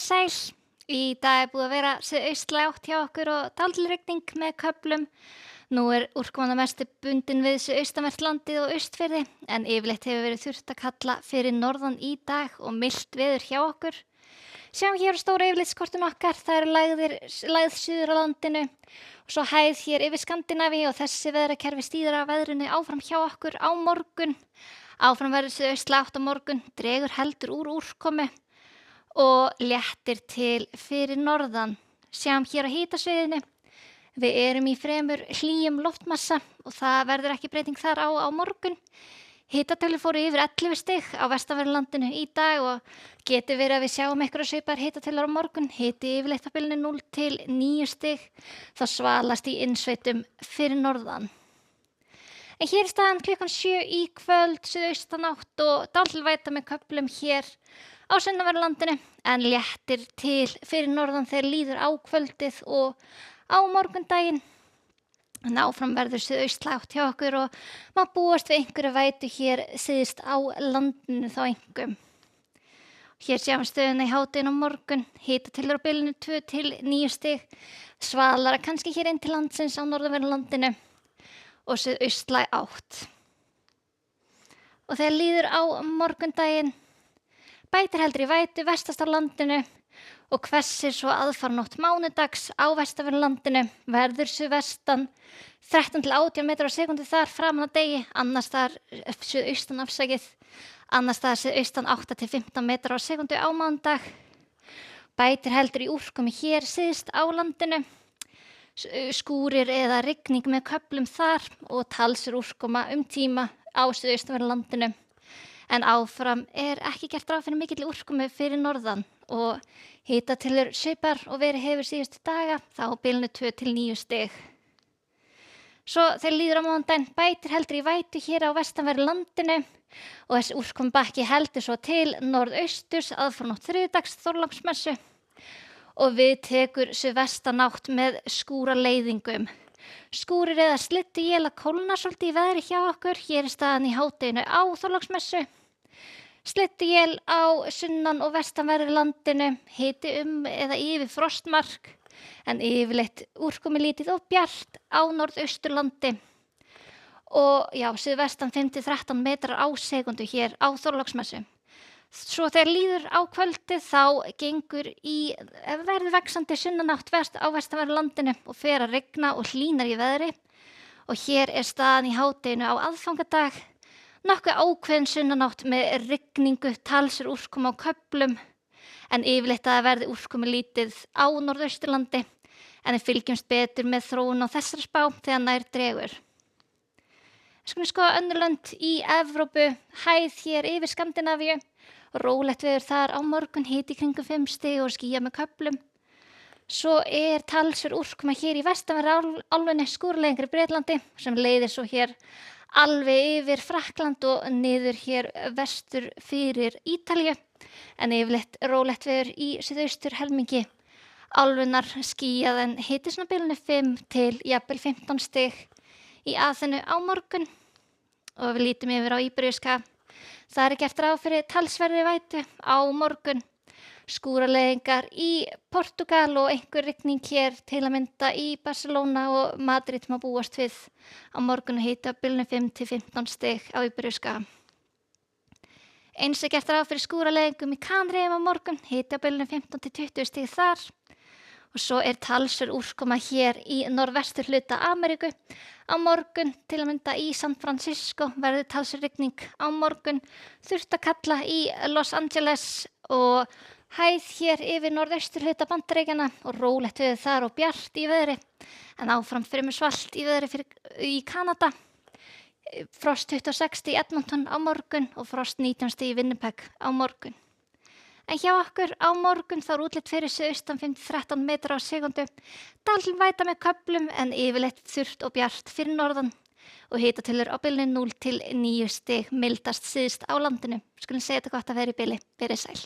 Sæl. Í dag búið að vera suðaustlæg átt hjá okkur og dálítil rigning með köflum. Nú úrkoman að mestu bundin við suðaustanvert landið og Austfirði en yfirleitt hefur verið þurft að kalla fyrir norðan í dag og milt veður hjá okkur. Sjáum hér stóra yfirlitskortin okkar, það eru lægð suður á landinu og svo hæð hér yfir Skandinavíu og þessi veðrakerfi stýðir af veðrinu áfram hjá okkur á morgun. Áfram verður suðaustlæg átt á morgun, dregur heldur úr úrkomu og léttir til fyrir norðan. Sjáum hér á hitasviðinu. Við erum í fremur hlýjum loftmassa og það verður ekki breyting þar á morgun. Hitatölu fóru yfir 11 stig á vestanverðu landinu í dag og getur verið að við sjáum einhverjar svipaðar hitatölur á morgun. Hiti yfirleitt á bilinu 0 til 9 stig. Það svalast í innsveitum fyrir norðan. En hér staðan klukkan 7 í kvöld, suðaustanátt og dálítil væta með köflum hér á sunnanverðu landinu en léttir til fyrir norðan þegar líður á kvöldið og á morgundaginn. En áfram verður suðaustlæg átt hjá okkur og má búast við einhverju vætu hér syðst á landinu þá einkum. Hér sjáum stöðuna í hádeginu á morgun, hitatilur á bilinu 2 til 9 stig, svalara kannski hér inn til landsins á norðanverðu landinu og suðaustlæg átt. Og þegar líður á morgundaginn bætir heldur í vætu vestast á landinu og hvessir svo aðfarnótt mánudags á vestanverðu landinu, verður suðvestan 13 til 18 metrar á sekúndu þar framan á degi, annars staðar suðaustan annars staðar suðaustan 8 til 15 metrar á sekúndu á mánudag. Bætir heldur í úrkomu hér syðst á landinu, skúrir eða rigning með köflum þar og talsverð úrkoma tíma á suðaustanverðu landinu. En áfram ekki gert ráð fyrir mikilli úrkomu fyrir norðan og hitatilur svipar og verið hefur síðustu daga þá á bilinu 2 til 9 stig. Svo þegar líður á mánudaginn bætir heldur í vætu hér á vestanverðu landinu og þessi úrkomubakki heldur svo til norðausturs aðfarnótt þriðjudags Þorláksmessu og við tekur suðvestanátt með skúraleiðingum. Skúrir eða slydduél að kólna svolítið í veðri hjá okkur, hér staðan í hádeginu á Þorláksmessu. Slydduél á sunnan og vestanverðu landinu, hiti eða yfir frostmark, en yfirleitt úrkomulítið og bjart á norðausturlandi. Og suðvestan 5 til 13 metrar á sekúndu hér á Þorláksmessu. Svo þegar líður á kvöldið þá verður vaxandi sunnanátt á vestanverðu landinu og fer að rigna og hlýnar í veðri. Og hér staðan í hádeginu á aðfangadag. Nokkuð ákveðin sunnanátt með rigningu, talsverð úrkoma á köflum en yfirleitt að það verði úrkomu lítið á norðausturlandi en við fylgjumst betur með þróun á þessari spá þegar nær dregur. Skulum skoða önnur lönd í Evrópu, hæð hér yfir Skandinavíu. Rólegt veður þar á morgun, hiti kringum 5 stig og skýjað með köflum. Svo talsverð úrkoma hér í vestanverðu álfunni, skúraleiðingar í Bretlandi sem leiðir svo hér alveg yfir Frakkland og niður hér vestur fyrir Ítalíu. En yfirleitt rólegt veður í suðaustur helmingi álfunnar, skýjað en hiti svona bilinu 5 til jafnvel 15 stig í Aþenu á morgun. Og við lítum yfir á Íberíuskap. Það gert ráð fyrir talsverðri vætu á morgun. Skúraleiðingar í Portúgal og einhver rigning hér til að mynda í Barcelona og Madrid má búast við á morgun og hiti á bilinu 5 til 15 stig á Íberíuskap. Eins gert ráð fyrir skúraleiðingum í Kanareyjum á morgun, hiti á bilinu 15 til 20 stig þar. Og svo talsverð úrkoma hér í norðvestur hluta Ameríku. Á morgun til að mynda í San Francisco verður talsverð rigning á morgun. Þurft að kalla í Los Angeles og hæð hér yfir norðaustur hluta Bandaríkjanna og rólegt veður þar og bjart í veðri. En áfram fremur svalt í veðri í Kanada. Frost 26 stig í Edmonton á morgun og frost 19 stig í Winnipeg á morgun. En hjá okkur á morgun þá útlit fyrir suðaustan 5 til 13 metrar á sekúndu. Dálítil væta með köflum en yfirleitt þurrt og bjart fyrir norðan og hitatilur á bilinu 0 til 9 stig mildast syðst á landinu. Skulum segja þetta gott að vera í bili. Verið sæl.